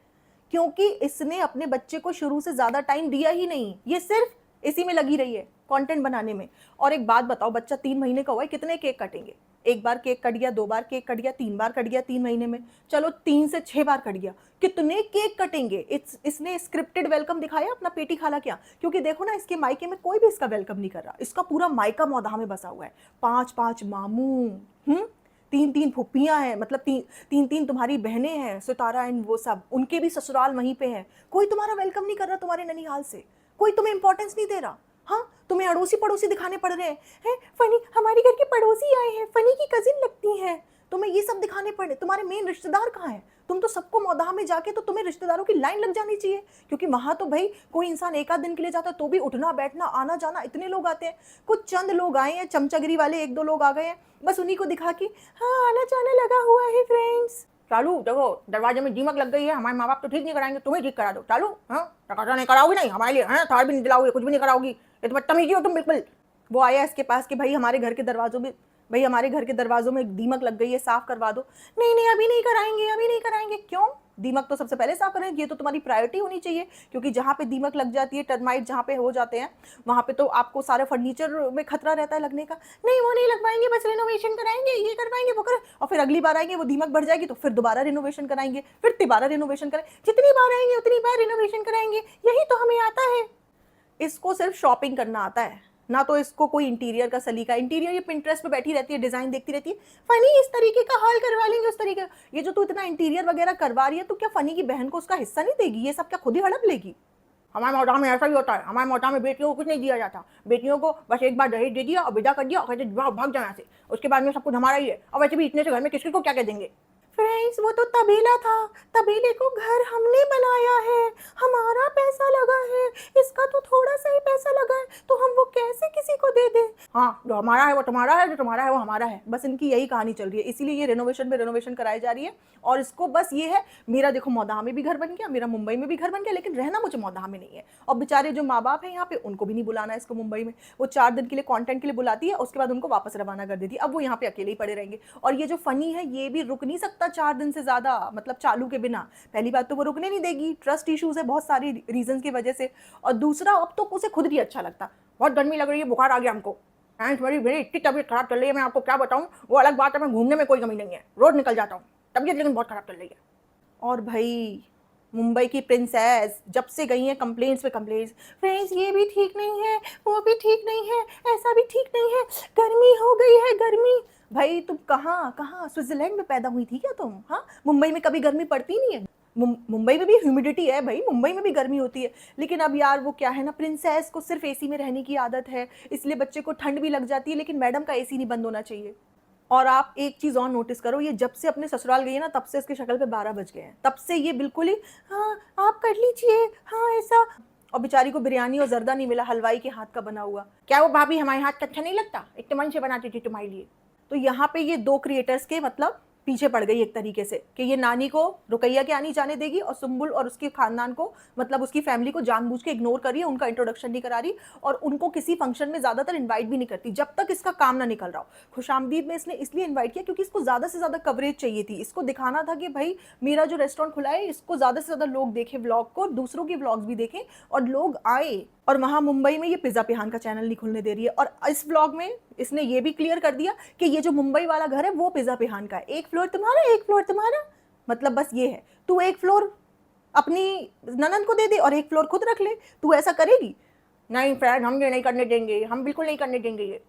क्योंकि इसने अपने बच्चे को शुरू से ज़्यादा टाइम दिया ही नहीं। ये सिर्फ इसी में लगी रही है, कंटेंट बनाने में। और एक बात बताओ, बच्चा 3 महीने का हुआ है, कितने केक कटेंगे? एक बार केक कट गया, 2 बार केक कट गया, 3 बार कट गया 3 महीने में, चलो 3 से 6 बार कट गया, कितने केक कटेंगे? इसने स्क्रिप्टेड वेलकम दिखाया अपना पेटी खाला क्या? क्योंकि देखो ना, इसके मायके में कोई भी इसका वेलकम नहीं कर रहा, इसका पूरा मायका मौदाह में बसा हुआ है। 5-5 मामू, 3-3 फुप्पियाँ हैं, मतलब 3-3 तुम्हारी बहनें हैं, सितारा एंड वो सब, उनके भी ससुराल वहीं पे हैं। कोई तुम्हारा वेलकम नहीं कर रहा तुम्हारे ननिहाल से, कोई तुम्हें इंपॉर्टेंस नहीं दे रहा। हाँ, तुम्हें अड़ोसी पड़ोसी दिखाने पड़ रहे हैं, फनी हमारे घर के पड़ोसी आए हैं, फनी की कजिन लगती हैं, तुम्हें ये सब दिखाने पड़े। तुम्हारे मेन रिश्तेदार कहाँ हैं? तुम तो सबको मौदाह में जाके तो तुम्हें रिश्तेदारों की लाइन लग जानी चाहिए, क्योंकि वहां तो भाई कोई इंसान एक आध दिन के लिए जाता है तो भी उठना बैठना आना जाना इतने लोग आते हैं। कुछ चंद लोग आए हैं, चमचगरी वाले 1-2 लोग आ गए हैं, बस उन्हीं को दिखा के हाँ आना जाना लगा हुआ है फ्रेंड्स। चालू देखो, दरवाजे में दीमक लग गई है, हमारे माँ बाप तो ठीक नहीं कराएंगे, तुम्हें ठीक करा दो। चालू हाँ, टकाटा नहीं कराओगी, नहीं हमारे लिए हाँ, थार भी नहीं दिलाओगी, कुछ भी नहीं कराओगी, ये तो बदतमीजी हो तुम बिल्कुल। वो आया इसके पास कि भाई हमारे घर के दरवाजों में दीमक लग गई है, साफ करवा दो। नहीं अभी नहीं कराएंगे। क्यों? दीमक तो सबसे पहले साफ करें, ये तो तुम्हारी प्रायोरिटी होनी चाहिए, क्योंकि जहाँ पे दीमक लग जाती है, टर्माइट जहाँ पे हो जाते हैं, वहाँ पे तो आपको सारे फर्नीचर में खतरा रहता है लगने का। नहीं वो नहीं लगवाएंगे, बस रिनोवेशन कराएंगे, ये करवाएंगे वो कर, और फिर अगली बार आएंगे वो दीमक बढ़ जाएगी तो फिर दोबारा रिनोवेशन कराएंगे, फिर तिबारा रिनोवेशन कराएंगे, जितनी बार आएंगे उतनी बार रिनोवेशन कराएंगे। यही तो हमें आता है। इसको सिर्फ शॉपिंग करना आता है, ना तो इसको कोई इंटीरियर का सलीका। इंटीरियर ये पिंटरेस्ट पे बैठी रहती है, डिजाइन देखती रहती है, फनी इस तरीके का हॉल करवा लेंगे, उस तरीके। ये जो तू इतना इंटीरियर वगैरह करवा रही है, तो क्या फनी की बहन को उसका हिस्सा नहीं देगी? ये सब क्या खुद ही हड़प लेगी? हमारे मोटा में ऐसा ही होता है, हमारे मोटा में बेटियों को कुछ नहीं दिया जाता, बेटियों को बस एक बार दहेज दे दिया और विदा कर दिया और कहते भाग जाना से, उसके बाद में सब कुछ हमारा ही है। और वैसे भी इतने से घर में किसी को क्या कह देंगे? फ्रेंड्स वो तो तबेला था, तबेले को घर हमने बनाया है, हमारा पैसा लगा है, इसका तो थोड़ा सा ही पैसा लगा है, तो हम वो कैसे किसी को दे दें? हाँ, जो हमारा है वो तुम्हारा है, जो तुम्हारा है वो हमारा है। बस इनकी यही कहानी चल रही है, इसीलिए ये रेनोवेशन पे रेनोवेशन कराई जा रही है। और इसको बस ये है, मेरा देखो मौदाह में भी घर बन गया, मेरा मुंबई में भी घर बन गया, लेकिन रहना मुझे मौदाह में नहीं है। और बेचारे जो माँ बाप हैं यहाँ पे, उनको भी नहीं बुलाना है इसको मुंबई में। वो 4 दिन के लिए कंटेंट के लिए बुलाती है, उसके बाद उनको वापस रवाना कर देती है। अब वो यहाँ पे अकेले ही पड़े रहेंगे। और ये जो फनी है, ये भी रुक नहीं सकता 4 दिन से ज्यादा, मतलब चालू के बिना। पहली बात तो वो रुकने नहीं देगी, ट्रस्ट इश्यूज है बहुत सारी रीजन की वजह से। और दूसरा, अब तो उसे खुद भी अच्छा लगता, बहुत गर्मी लग रही है, बुखार आ गया हमको, मेरी मेरी इतनी तबीयत खराब चल रही है, मैं आपको क्या बताऊं। वो अलग बात है, मैं घूमने में कोई कमी नहीं है, रोज निकल जाता हूँ, तबीयत लेकिन बहुत खराब चल रही है। और भाई मुंबई की प्रिंसेस जब से गई हैं कंप्लेंट्स पे कंप्लेंट्स, फ्रेंड्स ये भी ठीक नहीं है, वो भी ठीक नहीं है, ऐसा भी ठीक नहीं है, गर्मी हो गई है गर्मी। भाई तुम कहाँ कहाँ स्विट्जरलैंड में पैदा हुई थी क्या तुम? हाँ, मुंबई में कभी गर्मी पड़ती नहीं है? मुंबई में भी ह्यूमिडिटी है भाई, मुंबई में भी गर्मी होती है। लेकिन अब यार वो क्या है ना, प्रिंसेस को सिर्फ एसी में रहने की आदत है, इसलिए बच्चे को ठंड भी लग जाती है, लेकिन मैडम का एसी नहीं बंद होना चाहिए। और आप एक चीज़ और नोटिस करो, ये जब से अपने ससुराल गई है ना, तब से इसकी शक्ल पे 12 बज गए हैं। तब से ये बिल्कुल ही हाँ आप कर लीजिए, हाँ ऐसा। और बेचारी को बिरयानी और जर्दा नहीं मिला, हलवाई के हाथ का बना हुआ। क्या वो भाभी हमारे हाथ का अच्छा नहीं लगता, इतने मन से बनाती थी तुम्हारे लिए। तो यहाँ पे ये 2 क्रिएटर्स के मतलब पीछे पड़ गई एक तरीके से, कि ये नानी को रुकैया के आनी जाने देगी, और सुम्बुल और उसके खानदान को, मतलब उसकी फैमिली को जानबूझ के इग्नोर कर रही है, उनका इंट्रोडक्शन नहीं करा रही, और उनको किसी फंक्शन में ज्यादातर इन्वाइट भी नहीं करती जब तक इसका काम ना निकल रहा हो। खुशामदीद में इसने इसलिए इन्वाइट किया क्योंकि इसको ज्यादा से ज्यादा कवरेज चाहिए थी, इसको दिखाना था कि भाई मेरा जो रेस्टोरेंट खुला है, इसको ज्यादा से ज्यादा लोग देखें व्लॉग को, दूसरों के व्लॉग्स भी देखें और लोग आए। और वहां मुंबई में ये पिज्जा पिहान का चैनल नहीं खुलने दे रही है। और इस व्लॉग में इसने ये भी क्लियर कर दिया कि ये जो मुंबई वाला घर है वो पिज्जा पिहान का है, 1 फ्लोर तुम्हारा 1 फ्लोर तुम्हारा। मतलब बस ये है, तू 1 फ्लोर अपनी ननद को दे दे और 1 फ्लोर खुद रख ले। तू ऐसा करेगी? नहीं फ्रेंड, हम ये नहीं करने देंगे, हम बिल्कुल नहीं करने देंगे ये।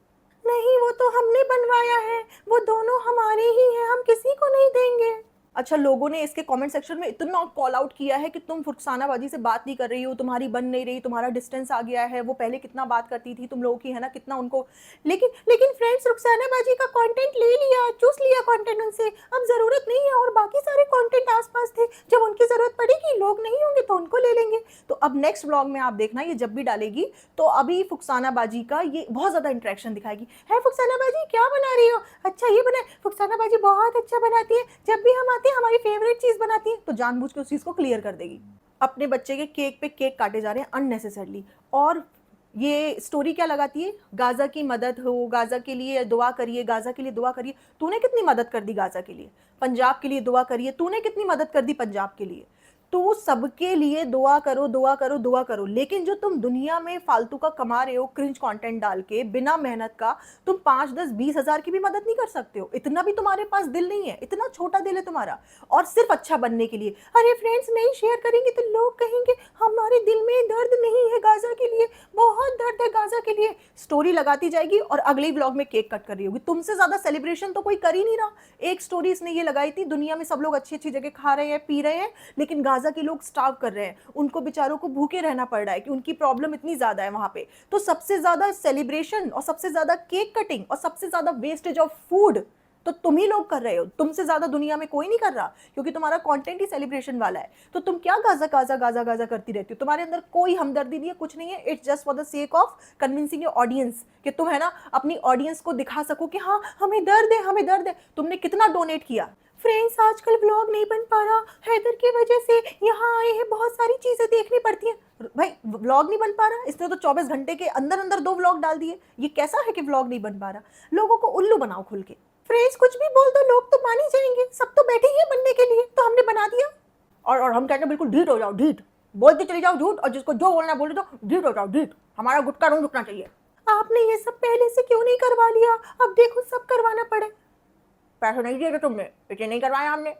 नहीं, वो तो हमने बनवाया है, वो दोनों हमारे ही हैं, हम किसी को नहीं देंगे। अच्छा, लोगों ने इसके कमेंट सेक्शन में इतना कॉल आउट किया है कि तुम फुरसानाबाजी से बात नहीं कर रही हो, तुम्हारी बन नहीं रही, तुम्हारा डिस्टेंस आ गया है, वो पहले कितना बात करती थी तुम लोगों की, है ना, कितना उनको। लेकिन लेकिन फ्रेंड्स, रुखसानाबाजी का कंटेंट ले लिया, चूस लिया कंटेंट उनसे, अब जरूरत नहीं है। और बाकी सारे कंटेंट आसपास थे, जब उनकी जरूरत पड़ेगी, लोग नहीं होंगे तो उनको ले लेंगे। तो अब नेक्स्ट व्लॉग में आप देखना, ये जब भी डालेगी तो अभी फुरसानाबाजी का ये बहुत ज्यादा इंटरेक्शन दिखाएगी। है फुरसानाबाजी, क्या बना रही हो? अच्छा ये बना, फुरसानाबाजी बहुत अच्छा बनाती है, जब भी हम हमारी फेवरेट चीज बनाती है, तो जानबूझ के उस चीज को क्लियर कर देगी। अपने बच्चे के केक पे केक काटे जा रहे हैं अननेसेसरली। और ये स्टोरी क्या लगाती है, गाजा की मदद हो, गाजा के लिए दुआ करिए, गाजा के लिए दुआ करिए। तूने कितनी मदद कर दी गाजा के लिए? पंजाब के लिए दुआ करिए, तूने कितनी मदद कर दी पंजाब के लिए? तो सबके लिए दुआ करो, दुआ करो, दुआ करो। लेकिन जो तुम दुनिया में फालतू का कमा रहे हो क्रिंज कंटेंट डाल के बिना मेहनत का, तुम 5, 10, 20 हजार की भी मदद नहीं कर सकते हो। इतना भी तुम्हारे पास दिल नहीं है, इतना छोटा दिल है तुम्हारा, और सिर्फ अच्छा बनने के लिए। अरे फ्रेंड्स, नहीं शेयर करेंगे तो लोग कहेंगे हमारे दिल में दर्द नहीं है गाजा के लिए, बहुत दर्द है गाजा के लिए। स्टोरी लगाती जाएगी और अगले व्लॉग में केक कट कर रही होगी। तुमसे ज्यादा सेलिब्रेशन तो कोई कर ही नहीं रहा। एक स्टोरी इसने ये लगाई थी, दुनिया में सब लोग अच्छी अच्छी जगह खा रहे हैं, पी रहे हैं, लेकिन गाजा के लोग स्टार्व कर रहे हैं, उनको बेचारों को भूखे रहना पड़ रहा है कि उनकी प्रॉब्लम इतनी ज्यादा है वहां पे। तो सबसे ज्यादा सेलिब्रेशन और सबसे ज्यादा केक कटिंग और सबसे ज्यादा वेस्टेज ऑफ फूड तो तुम ही लोग कर रहे हो। तुमसे ज्यादा दुनिया में कोई नहीं कर रहा, क्योंकि तुम्हारा कंटेंट ही सेलिब्रेशन वाला है। तो तुम क्या गाजा गाजा गाजा गाजा करती रहती हो? तुम्हारे अंदर कोई हमदर्दी नहीं है, कुछ नहीं है। It's just for the sake of convincing your audience, कि तुम है ना अपनी ऑडियंस को दिखा सको कि हाँ हमें दर्द है, हमें दर्द है। तुमने कितना डोनेट किया? फ्रेंड्स, आजकल व्लॉग नहीं बन पा रहा, हैदर की वजह से यहाँ आए हैं, बहुत सारी चीजें देखनी पड़ती हैं। भाई व्लॉग नहीं बन पा रहा, इसने तो 24 घंटे के अंदर अंदर 2 व्लॉग डाल दिए। ये कैसा है कि व्लॉग नहीं बन पा रहा? लोगों को उल्लू बनाओ खुल के। फ्रेंड्स, कुछ भी बोल दो, लोग तो मान ही जाएंगे, सब तो बैठे ही हैं बनने के लिए, तो हमने बना दिया। और हम कहते हैं बिल्कुल ढीठ हो जाओ, ढीठ बोलते चले जाओ झूठ, और जिसको जो बोलना बोले तो ढीठ हो जाओ, ढीठ। हमारा गुटका नहीं रुकना चाहिए। आपने ये सब पहले से क्यों नहीं करवा लिया? अब देखो सब करवाना पड़े। पैसे नहीं दिए थे तुमने, इसलिए नहीं करवाया हमने।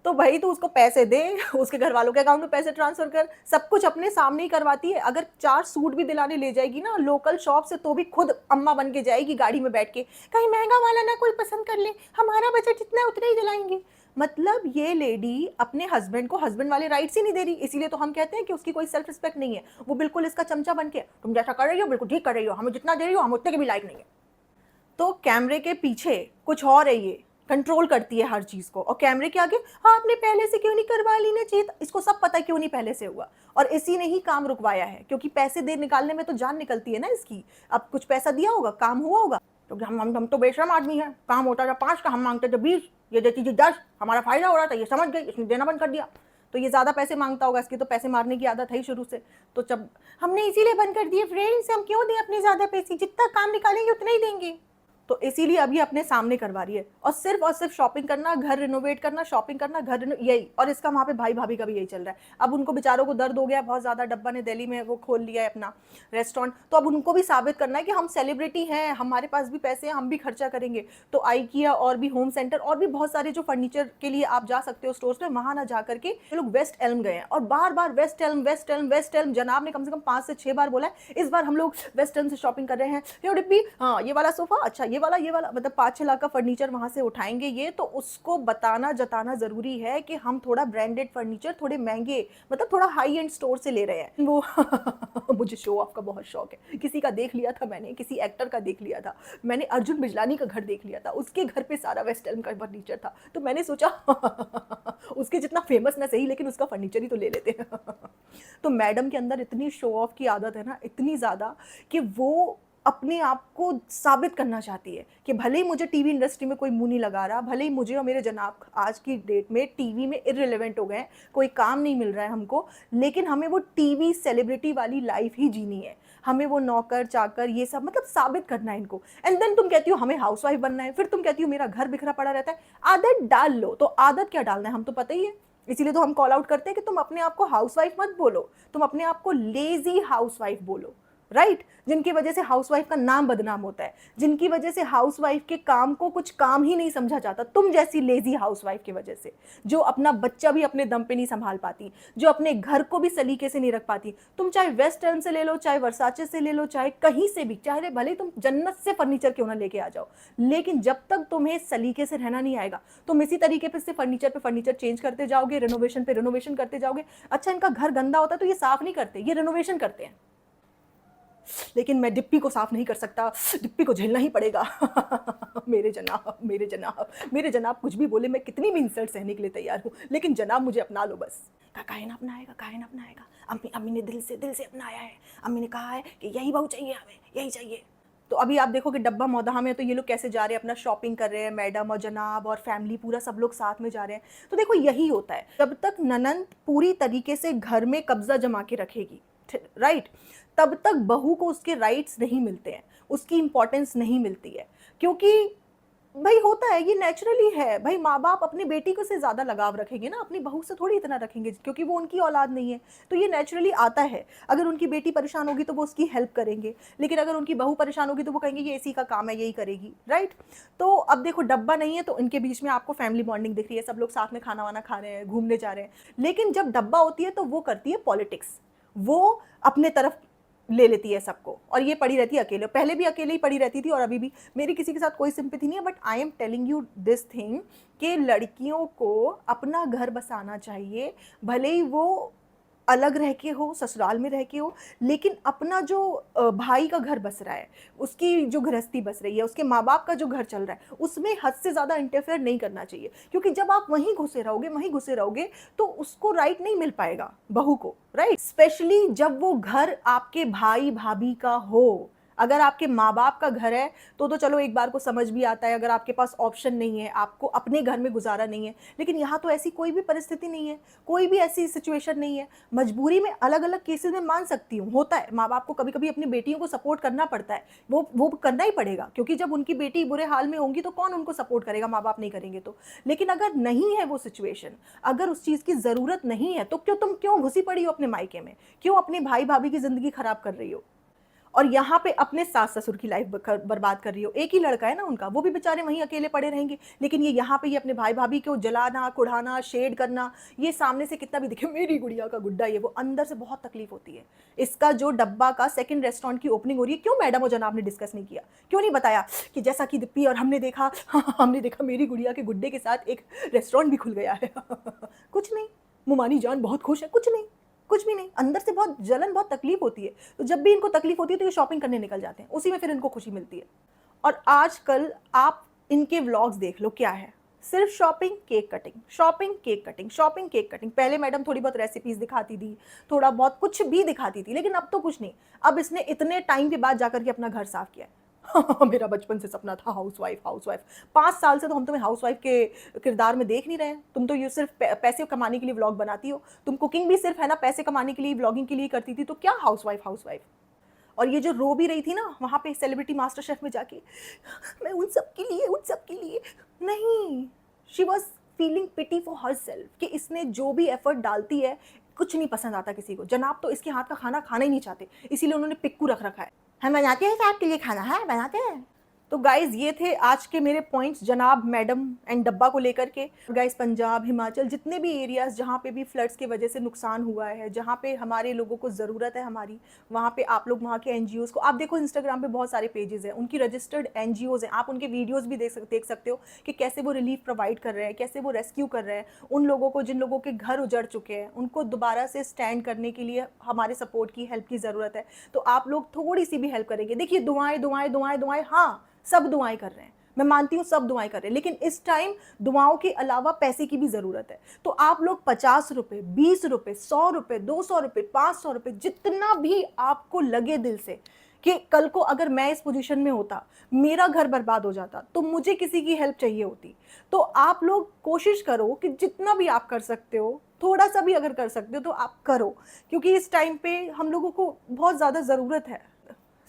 तो भाई तू उसको पैसे दे, उसके घर वालों के अकाउंट में पैसे ट्रांसफर कर, सब कुछ अपने सामने ही करवाती है। अगर 4 सूट भी दिलाने ले जाएगी ना लोकल शॉप से, तो भी खुद अम्मा बन के जाएगी गाड़ी में बैठ के, कहीं महंगा वाला ना कोई पसंद कर ले, हमारा बजट जितना है उतना ही दिलाएंगे। मतलब ये लेडी अपने हस्बैंड को हस्बैंड वाले राइट्स ही नहीं दे रही, इसीलिए तो हम कहते हैं कि उसकी कोई सेल्फ रिस्पेक्ट नहीं है। वो बिल्कुल इसका चमचा बन के, तुम जैसा कर रही हो बिल्कुल ठीक कर रही हो, हमें जितना दे रही हो हम उतने के भी लायक नहीं है। तो कैमरे के पीछे कुछ और है कंट्रोल करती है हर चीज़ को। और कैमरे के आगे हाँ आपने पहले से क्यों नहीं करवा लेना चाहिए था, इसको सब पता है क्यों नहीं पहले से हुआ, और इसी ने ही काम रुकवाया है, क्योंकि पैसे दे निकालने में तो जान निकलती है ना इसकी। अब कुछ पैसा दिया होगा, काम हुआ होगा, तो हम तो बेशरम आदमी है, काम होता था 5 का हम मांगते थे 20, ये देती थी 10, हमारा फायदा हो रहा था, ये समझ गई, इसने देना बंद कर दिया। तो ये ज़्यादा पैसे मांगता होगा, इसकी तो पैसे मारने की आदत है ही शुरू से। तो जब हमने इसीलिए बंद कर दिए फ्रेंड्स, हम क्यों दें अपने ज़्यादा पैसे, जितना काम निकालेंगे उतना ही देंगे। तो इसीलिए अभी अपने सामने करवा रही है, और सिर्फ शॉपिंग करना, घर रिनोवेट करना, शॉपिंग करना, यही। और इसका वहाँ पे भाई भाभी का भी यही चल रहा है। अब उनको बेचारों को दर्द हो गया बहुत ज़्यादा, डब्बा ने दिल्ली में वो खोल लिया है अपना रेस्टोरेंट, तो अब उनको भी साबित करना है कि हम सेलिब्रिटी हैं, हमारे पास भी पैसे हैं, हम भी खर्चा करेंगे। तो IKEA और भी होम सेंटर और भी बहुत सारे जो फर्नीचर के लिए आप जा सकते हो स्टोर्स में, वहाँ ना जा करके ये लोग वेस्ट एल्म गए हैं, और बार बार west elm west elm west elm, जनाब ने कम से कम 5 से 6 बार बोला है इस बार हम लोग वेस्ट एल्म से शॉपिंग कर रहे हैं। ये डिब्बी, हाँ ये वाला सोफा, अच्छा ये वाला मतलब 5-6 लाख का फर्नीचर वहां से उठाएंगे ये, तो उसको बताना जताना जरूरी है कि हम थोड़ा ब्रांडेड फर्नीचर, थोड़े महंगे, मतलब थोड़ा हाई एंड स्टोर से ले रहे हैं वो। मुझे शो ऑफ का बहुत शौक है। किसी का देख लिया था मैंने, किसी एक्टर का देख लिया था मैंने, अर्जुन बिजलानी का घर देख लिया था, उसके घर पे सारा वेस्ट एल्म का फर्नीचर था, तो मैंने सोचा उसके जितना फेमस ना सही, लेकिन उसका फर्नीचर ही तो ले लेते हैं। तो मैडम के अंदर इतनी शो ऑफ की आदत है ना, इतनी ज़्यादा, कि वो अपने आप को साबित करना चाहती है कि भले ही मुझे टीवी इंडस्ट्री में कोई मुंह नहीं लगा रहा, भले ही मुझे और मेरे जनाब आज की डेट में टीवी में इररिलेवेंट हो गए, कोई काम नहीं मिल रहा है हमको, लेकिन हमें वो टीवी सेलिब्रिटी वाली लाइफ ही जीनी है, हमें वो नौकर चाकर ये सब मतलब साबित करना है इनको। एंड देन तुम कहती हो हमें हाउसवाइफ बनना है, फिर तुम कहती हो मेरा घर बिखरा पड़ा रहता है। आदत डाल लो, तो आदत क्या डालना है हम तो पता ही है, इसीलिए तो हम कॉल आउट करते हैं कि तुम अपने आप को हाउसवाइफ मत बोलो, तुम अपने आप को लेजी हाउसवाइफ बोलो, राइट? जिनकी वजह से हाउसवाइफ का नाम बदनाम होता है, जिनकी वजह से हाउसवाइफ के काम को कुछ काम ही नहीं समझा जाता, तुम जैसी लेजी हाउसवाइफ की वजह से, जो अपना बच्चा भी अपने दम पे नहीं संभाल पाती, जो अपने घर को भी सलीके से नहीं रख पाती। तुम चाहे वेस्ट एल्म से ले लो, चाहे वर्साचे से ले लो, चाहे कहीं से भी, चाहे भले तुम जन्नत से फर्नीचर क्यों ना लेके आ जाओ, लेकिन जब तक तुम्हें सलीके से रहना नहीं आएगा, तुम इसी तरीके पे फर्नीचर चेंज करते जाओगे, रिनोवेशन पे रिनोवेशन करते जाओगे। अच्छा इनका घर गंदा होता है तो ये साफ नहीं करते, ये रिनोवेशन करते हैं, लेकिन मैं डिप्पी को साफ नहीं कर सकता, डिप्पी को झेलना ही पड़ेगा। मेरे जनाब, मेरे जनाब, मेरे जनाब कुछ भी बोले, मैं कितनी भी इंसल्ट सहने के लिए तैयार हूँ, लेकिन जनाब मुझे अपना लो बस। काहे ना अपनाएगा, काहे ना अपनाएगा, अम्मी ने दिल से अपनाया है, अम्मी ने कहा है कि यही बहू चाहिए हमें, यही चाहिए। तो अभी आप देखो कि डब्बा मौदहा में तो ये लोग कैसे जा रहे हैं, अपना शॉपिंग कर रहे हैं, मैडम और जनाब और फैमिली पूरा सब लोग साथ में जा रहे हैं। तो देखो यही होता है, जब तक ननंद पूरी तरीके से घर में कब्जा जमा के रखेगी, राइट, तब तक बहू को उसके राइट्स नहीं मिलते हैं, उसकी इंपॉर्टेंस नहीं मिलती है, क्योंकि भाई होता है, ये नेचुरली है भाई। माँ बाप अपनी बेटी को से ज़्यादा लगाव रखेंगे ना, अपनी बहू से थोड़ी इतना रखेंगे, क्योंकि वो उनकी औलाद नहीं है, तो ये नेचुरली आता है। अगर उनकी बेटी परेशान होगी तो वो उसकी हेल्प करेंगे, लेकिन अगर उनकी बहू परेशान होगी तो वो कहेंगे ये इसी का काम है, यही करेगी, राइट। तो अब देखो डब्बा नहीं है तो इनके बीच में आपको फैमिली बॉन्डिंग दिख रही है, सब लोग साथ में खाना वाना खा रहे हैं, घूमने जा रहे हैं, लेकिन जब डब्बा होती है तो वो करती है पॉलिटिक्स, वो अपने तरफ ले लेती है सबको, और ये पड़ी रहती है अकेले। पहले भी अकेले ही पड़ी रहती थी और अभी भी मेरी किसी के साथ कोई सिंपैथी नहीं है, but I am telling you this thing कि लड़कियों को अपना घर बसाना चाहिए, भले ही वो अलग रह के हो, ससुराल में रह के हो, लेकिन अपना जो भाई का घर बस रहा है, उसकी जो गृहस्थी बस रही है, उसके माँ बाप का जो घर चल रहा है, उसमें हद से ज़्यादा इंटरफेयर नहीं करना चाहिए, क्योंकि जब आप वहीं घुसे रहोगे तो उसको राइट नहीं मिल पाएगा बहू को, राइट। स्पेशली जब वो घर आपके भाई भाभी का हो। अगर आपके माँ बाप का घर है तो चलो एक बार को समझ भी आता है, अगर आपके पास ऑप्शन नहीं है, आपको अपने घर में गुजारा नहीं है, लेकिन यहाँ तो ऐसी कोई भी परिस्थिति नहीं है, कोई भी ऐसी सिचुएशन नहीं है। मजबूरी में अलग अलग केसेस में मान सकती हूँ, होता है, माँ बाप को कभी कभी अपनी बेटियों को सपोर्ट करना पड़ता है, वो करना ही पड़ेगा, क्योंकि जब उनकी बेटी बुरे हाल में होंगी तो कौन उनको सपोर्ट करेगा, माँ बाप नहीं करेंगे तो। लेकिन अगर नहीं है वो सिचुएशन, अगर उस चीज़ की ज़रूरत नहीं है, तो तुम क्यों घुसी पड़ी हो अपने मायके में, क्यों अपने भाई भाभी की ज़िंदगी खराब कर रही हो, और यहाँ पे अपने सास ससुर की लाइफ बर्बाद कर रही हो। एक ही लड़का है ना उनका, वो भी बेचारे वहीं अकेले पड़े रहेंगे, लेकिन ये यहाँ पे ये अपने भाई भाभी को जलाना, कुढ़ाना, शेड करना, ये सामने से कितना भी दिखे मेरी गुड़िया का गुड्डा, ये वो, अंदर से बहुत तकलीफ होती है। इसका जो डब्बा का सेकंड रेस्टोरेंट की ओपनिंग हो रही है, क्यों मैडम और जनाब ने डिस्कस नहीं किया, क्यों नहीं बताया कि जैसा कि दिप्पी और हमने देखा, हमने देखा मेरी गुड़िया के गुड्डे के साथ एक रेस्टोरेंट भी खुल गया है। कुछ नहीं, मुमानी जान बहुत खुश है, कुछ नहीं, कुछ भी नहीं, अंदर से बहुत जलन, बहुत तकलीफ होती है। तो जब भी इनको तकलीफ होती है तो ये शॉपिंग करने निकल जाते हैं, उसी में फिर इनको खुशी मिलती है। और आजकल आप इनके व्लॉग्स देख लो, क्या है, सिर्फ shopping cake cutting, shopping cake cutting, shopping cake cutting. पहले मैडम थोड़ी बहुत रेसिपीज दिखाती थी, थोड़ा बहुत कुछ भी दिखाती थी, लेकिन अब तो कुछ नहीं। अब इसने इतने टाइम के बाद जाकर के अपना घर साफ किया है। मेरा बचपन से सपना था हाउसवाइफ, हाउसवाइफ। 5 साल से तो हम तुम्हें हाउसवाइफ के किरदार में देख नहीं रहे हैं। तुम तो ये सिर्फ पैसे कमाने के लिए व्लॉग बनाती हो। तुम कुकिंग भी सिर्फ है ना पैसे कमाने के लिए, व्लॉगिंग के लिए करती थी, तो क्या हाउसवाइफ, हाउसवाइफ। और ये जो रो भी रही थी ना वहाँ पे सेलिब्रिटी मास्टर शेफ में जाके, मैं उन सब के लिए, उन सब के लिए नहीं, she was feeling pity for herself कि इसने जो भी एफर्ट डालती है कुछ नहीं पसंद आता किसी को। जनाब तो इसके हाथ का खाना खाना ही नहीं चाहते, इसीलिए उन्होंने पिक्कू रख रखा है। हम बनाते हैं आपके लिए खाना, है बनाते हैं। तो गाइज ये थे आज के मेरे पॉइंट्स जनाब, मैडम एंड डब्बा को लेकर के। गाइज पंजाब, हिमाचल, जितने भी एरियाज जहाँ पे भी फ्लड्स की वजह से नुकसान हुआ है, जहाँ पे हमारे लोगों को ज़रूरत है हमारी, वहाँ पे आप लोग वहाँ के एनजीओज़ को, आप देखो इंस्टाग्राम पे बहुत सारे पेजेस हैं, उनकी रजिस्टर्ड एनजीओज़ हैं, आप उनके वीडियोज़ भी देख सकते हो कि कैसे वो रिलीफ प्रोवाइड कर रहे हैं, कैसे वो रेस्क्यू कर रहे हैं उन लोगों को जिन लोगों के घर उजड़ चुके हैं। उनको दोबारा से स्टैंड करने के लिए हमारे सपोर्ट की, हेल्प की ज़रूरत है। तो आप लोग थोड़ी सी भी हेल्प करेंगे। देखिए दुआएं दुआएं दुआएं दुआएं, हाँ सब दुआएं कर रहे हैं, मैं मानती हूँ सब दुआएं कर रहे हैं, लेकिन इस टाइम दुआओं के अलावा पैसे की भी ज़रूरत है। तो आप लोग 50 रुपये, 20 रुपये, 100 रुपये, 200 रुपये, 500 रुपये, जितना भी आपको लगे दिल से, कि कल को अगर मैं इस पोजीशन में होता, मेरा घर बर्बाद हो जाता, तो मुझे किसी की हेल्प चाहिए होती, तो आप लोग कोशिश करो कि जितना भी आप कर सकते हो, थोड़ा सा भी अगर कर सकते हो तो आप करो, क्योंकि इस टाइम पे हम लोगों को बहुत ज़्यादा ज़रूरत है।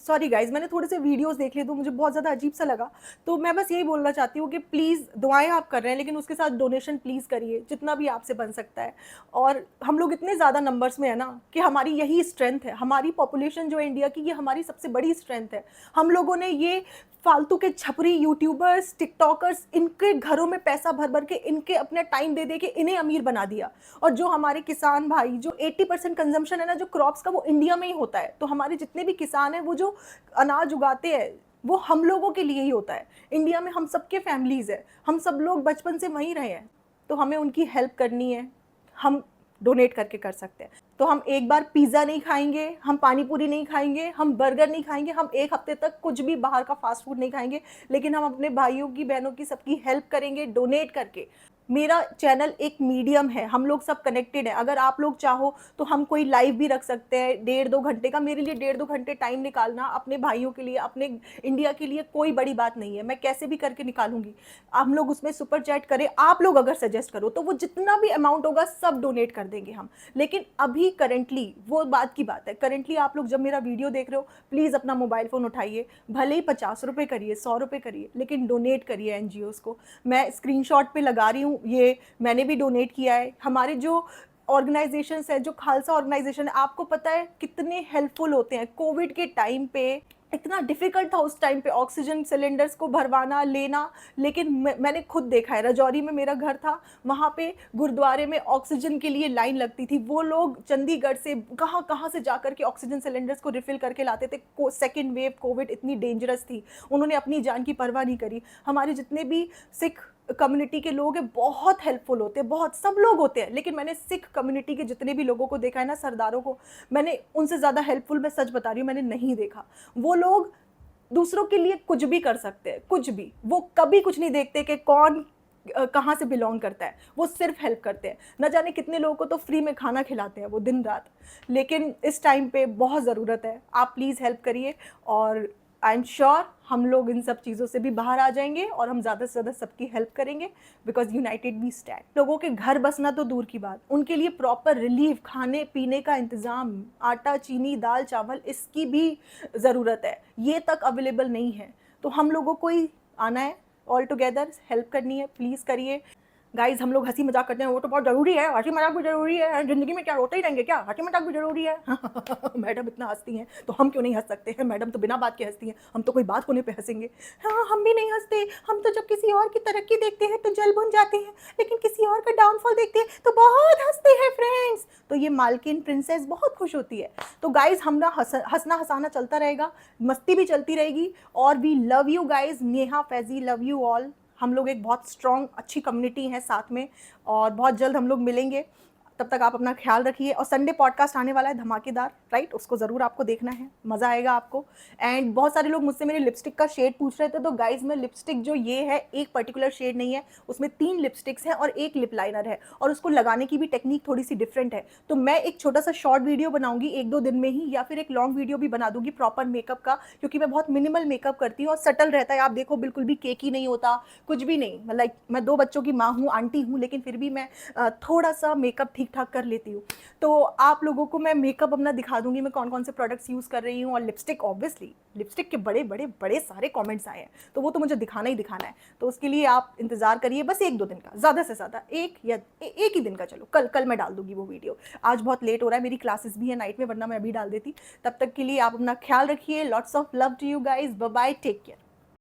सॉरी गाइज, मैंने थोड़े से वीडियोस देख लिए तो मुझे बहुत ज़्यादा अजीब सा लगा। तो मैं बस यही बोलना चाहती हूँ कि प्लीज़ दुआएं आप कर रहे हैं, लेकिन उसके साथ डोनेशन प्लीज़ करिए जितना भी आपसे बन सकता है। और हम लोग इतने ज़्यादा नंबर्स में है ना कि हमारी यही स्ट्रेंथ है, हमारी पॉपुलेशन जो है इंडिया की, ये हमारी सबसे बड़ी स्ट्रेंथ है। हम लोगों ने ये फालतू के छपरी यूट्यूबर्स, टिकटॉकर्स, इनके घरों में पैसा भर भर के, इनके अपने टाइम दे दे के इन्हें अमीर बना दिया। और जो हमारे किसान भाई, जो 80% कंजम्पशन है ना जो क्रॉप्स का, वो इंडिया में ही होता है। तो हमारे जितने भी किसान हैं, वो जो अनाज उगाते हैं, वो हम लोगों के लिए ही होता है। इंडिया में हम सबके फैमिलीज़ है, हम सब लोग बचपन से वहीं रहे हैं, तो हमें उनकी हेल्प करनी है। हम डोनेट करके कर सकते हैं। तो हम एक बार पिज़्ज़ा नहीं खाएंगे, हम पानी पूरी नहीं खाएंगे, हम बर्गर नहीं खाएंगे, हम एक हफ्ते तक कुछ भी बाहर का फास्ट फूड नहीं खाएंगे, लेकिन हम अपने भाइयों की, बहनों की, सबकी हेल्प करेंगे डोनेट करके। मेरा चैनल एक मीडियम है, हम लोग सब कनेक्टेड हैं। अगर आप लोग चाहो तो हम कोई लाइव भी रख सकते हैं 1.5-2 घंटे का। मेरे लिए 1.5-2 घंटे टाइम निकालना अपने भाइयों के लिए, अपने इंडिया के लिए कोई बड़ी बात नहीं है। मैं कैसे भी करके निकालूंगी। हम लोग उसमें सुपर चैट करें, आप लोग अगर सजेस्ट करो तो वो जितना भी अमाउंट होगा सब डोनेट कर देंगे हम। लेकिन अभी करंटली वो बात की बात है, करंटली आप लोग जब मेरा वीडियो देख रहे हो, प्लीज़ अपना मोबाइल फ़ोन उठाइए, भले ही 50 रुपये करिए, 100 रुपये करिए, लेकिन डोनेट करिए एनजीओज़ को। मैं स्क्रीनशॉट पे लगा रही हूँ, ये मैंने भी डोनेट किया है। हमारे जो ऑर्गेनाइजेशंस है, जो खालसा ऑर्गेनाइजेशन है, आपको पता है कितने हेल्पफुल होते हैं। कोविड के टाइम पे इतना डिफ़िकल्ट था उस टाइम पे ऑक्सीजन सिलेंडर्स को भरवाना, लेना, लेकिन मैंने खुद देखा है, रजौरी में मेरा घर था, वहाँ पे गुरुद्वारे में ऑक्सीजन के लिए लाइन लगती थी। वो लोग चंडीगढ़ से कहाँ कहाँ से जाकर के ऑक्सीजन सिलेंडर्स को रिफ़िल करके लाते थे। सेकेंड वेव कोविड इतनी डेंजरस थी, उन्होंने अपनी जान की परवाह नहीं करी। हमारे जितने भी सिख कम्युनिटी के लोग हैं बहुत हेल्पफुल होते हैं, बहुत, सब लोग होते हैं, लेकिन मैंने सिख कम्युनिटी के जितने भी लोगों को देखा है ना, सरदारों को, मैंने उनसे ज़्यादा हेल्पफुल, मैं सच बता रही हूँ, मैंने नहीं देखा। वो लोग दूसरों के लिए कुछ भी कर सकते हैं, कुछ भी। वो कभी कुछ नहीं देखते कि कौन कहाँ से बिलोंग करता है, वो सिर्फ हेल्प करते हैं। न जाने कितने लोगों को तो फ्री में खाना खिलाते हैं वो दिन रात। लेकिन इस टाइम पे बहुत ज़रूरत है, आप प्लीज़ हेल्प करिए। और आई एम श्योर हम लोग इन सब चीज़ों से भी बाहर आ जाएंगे और हम ज़्यादा से ज़्यादा सबकी हेल्प करेंगे, बिकॉज यूनाइटेड वी स्टैंड। लोगों के घर बसना तो दूर की बात, उनके लिए प्रॉपर रिलीफ, खाने पीने का इंतज़ाम, आटा, चीनी, दाल, चावल, इसकी भी ज़रूरत है। ये तक अवेलेबल नहीं है। तो हम लोगों को ही आना है, ऑल टुगेदर हेल्प करनी है, प्लीज़ करिए। गाइज हम लोग हंसी मजाक करते हैं, वो तो बहुत ज़रूरी है, हंसी मजाक भी ज़रूरी है, ज़िंदगी में क्या रोते ही रहेंगे क्या, हंसी मजाक भी ज़रूरी है। मैडम इतना हंसती हैं तो हम क्यों नहीं हंस सकते हैं? मैडम तो बिना बात के हंसती हैं, हम तो कोई बात होने पे हंसेंगे? हाँ, हम भी नहीं हंसते। हम तो जब किसी और की तरक्की देखते हैं तो जल भुन जाते हैं, लेकिन किसी और का डाउनफॉल देखते हैं तो बहुत हंसते हैं फ्रेंड्स। तो ये मालकिन प्रिंसेस बहुत खुश होती है। तो गाइज हम ना हंसना हंसाना चलता रहेगा, मस्ती भी चलती रहेगी। और we love you guys, Neha, Faizy, love you all. हम लोग एक बहुत स्ट्रॉन्ग अच्छी कम्युनिटी है साथ में, और बहुत जल्द हम लोग मिलेंगे। तब तक आप अपना ख्याल रखिए। और संडे पॉडकास्ट आने वाला है धमाकेदार, राइट? उसको ज़रूर आपको देखना है, मज़ा आएगा आपको। एंड बहुत सारे लोग मुझसे मेरे लिपस्टिक का शेड पूछ रहे थे, तो गाइज मैं लिपस्टिक जो ये है एक पर्टिकुलर शेड नहीं है, उसमें 3 लिपस्टिक्स हैं और 1 लिप लाइनर है, और उसको लगाने की भी टेक्निक थोड़ी सी डिफरेंट है। तो मैं एक छोटा सा शॉर्ट वीडियो बनाऊंगी 1-2 दिन में ही, या फिर एक लॉन्ग वीडियो भी बना दूंगी प्रॉपर मेकअप का, क्योंकि मैं बहुत मिनिमल मेकअप करती हूँ और सटल रहता है। आप देखो बिल्कुल भी केकी नहीं होता, कुछ भी नहीं। मतलब मैं 2 बच्चों की माँ हूँ, आंटी हूँ, लेकिन फिर भी मैं थोड़ा सा मेकअप ठीक ठाक कर लेती हूँ। तो आप लोगों को मैं मेकअप अपना दिखा दूंगी, मैं कौन कौन से प्रोडक्ट्स यूज़ कर रही हूँ। और लिपस्टिक, ऑब्वियसली लिपस्टिक के बड़े बड़े बड़े सारे कमेंट्स आए हैं, तो वो तो मुझे दिखाना ही दिखाना है। तो उसके लिए आप इंतज़ार करिए, बस 1-2 दिन का, ज़्यादा से ज़्यादा एक ही दिन का। चलो कल मैं डाल दूंगी वो वीडियो। आज बहुत लेट हो रहा है, मेरी क्लासेस भी है नाइट में, वरना मैं अभी डाल देती। तब तक के लिए आप अपना ख्याल रखिए। Lots of love to you guys, bye bye, take care.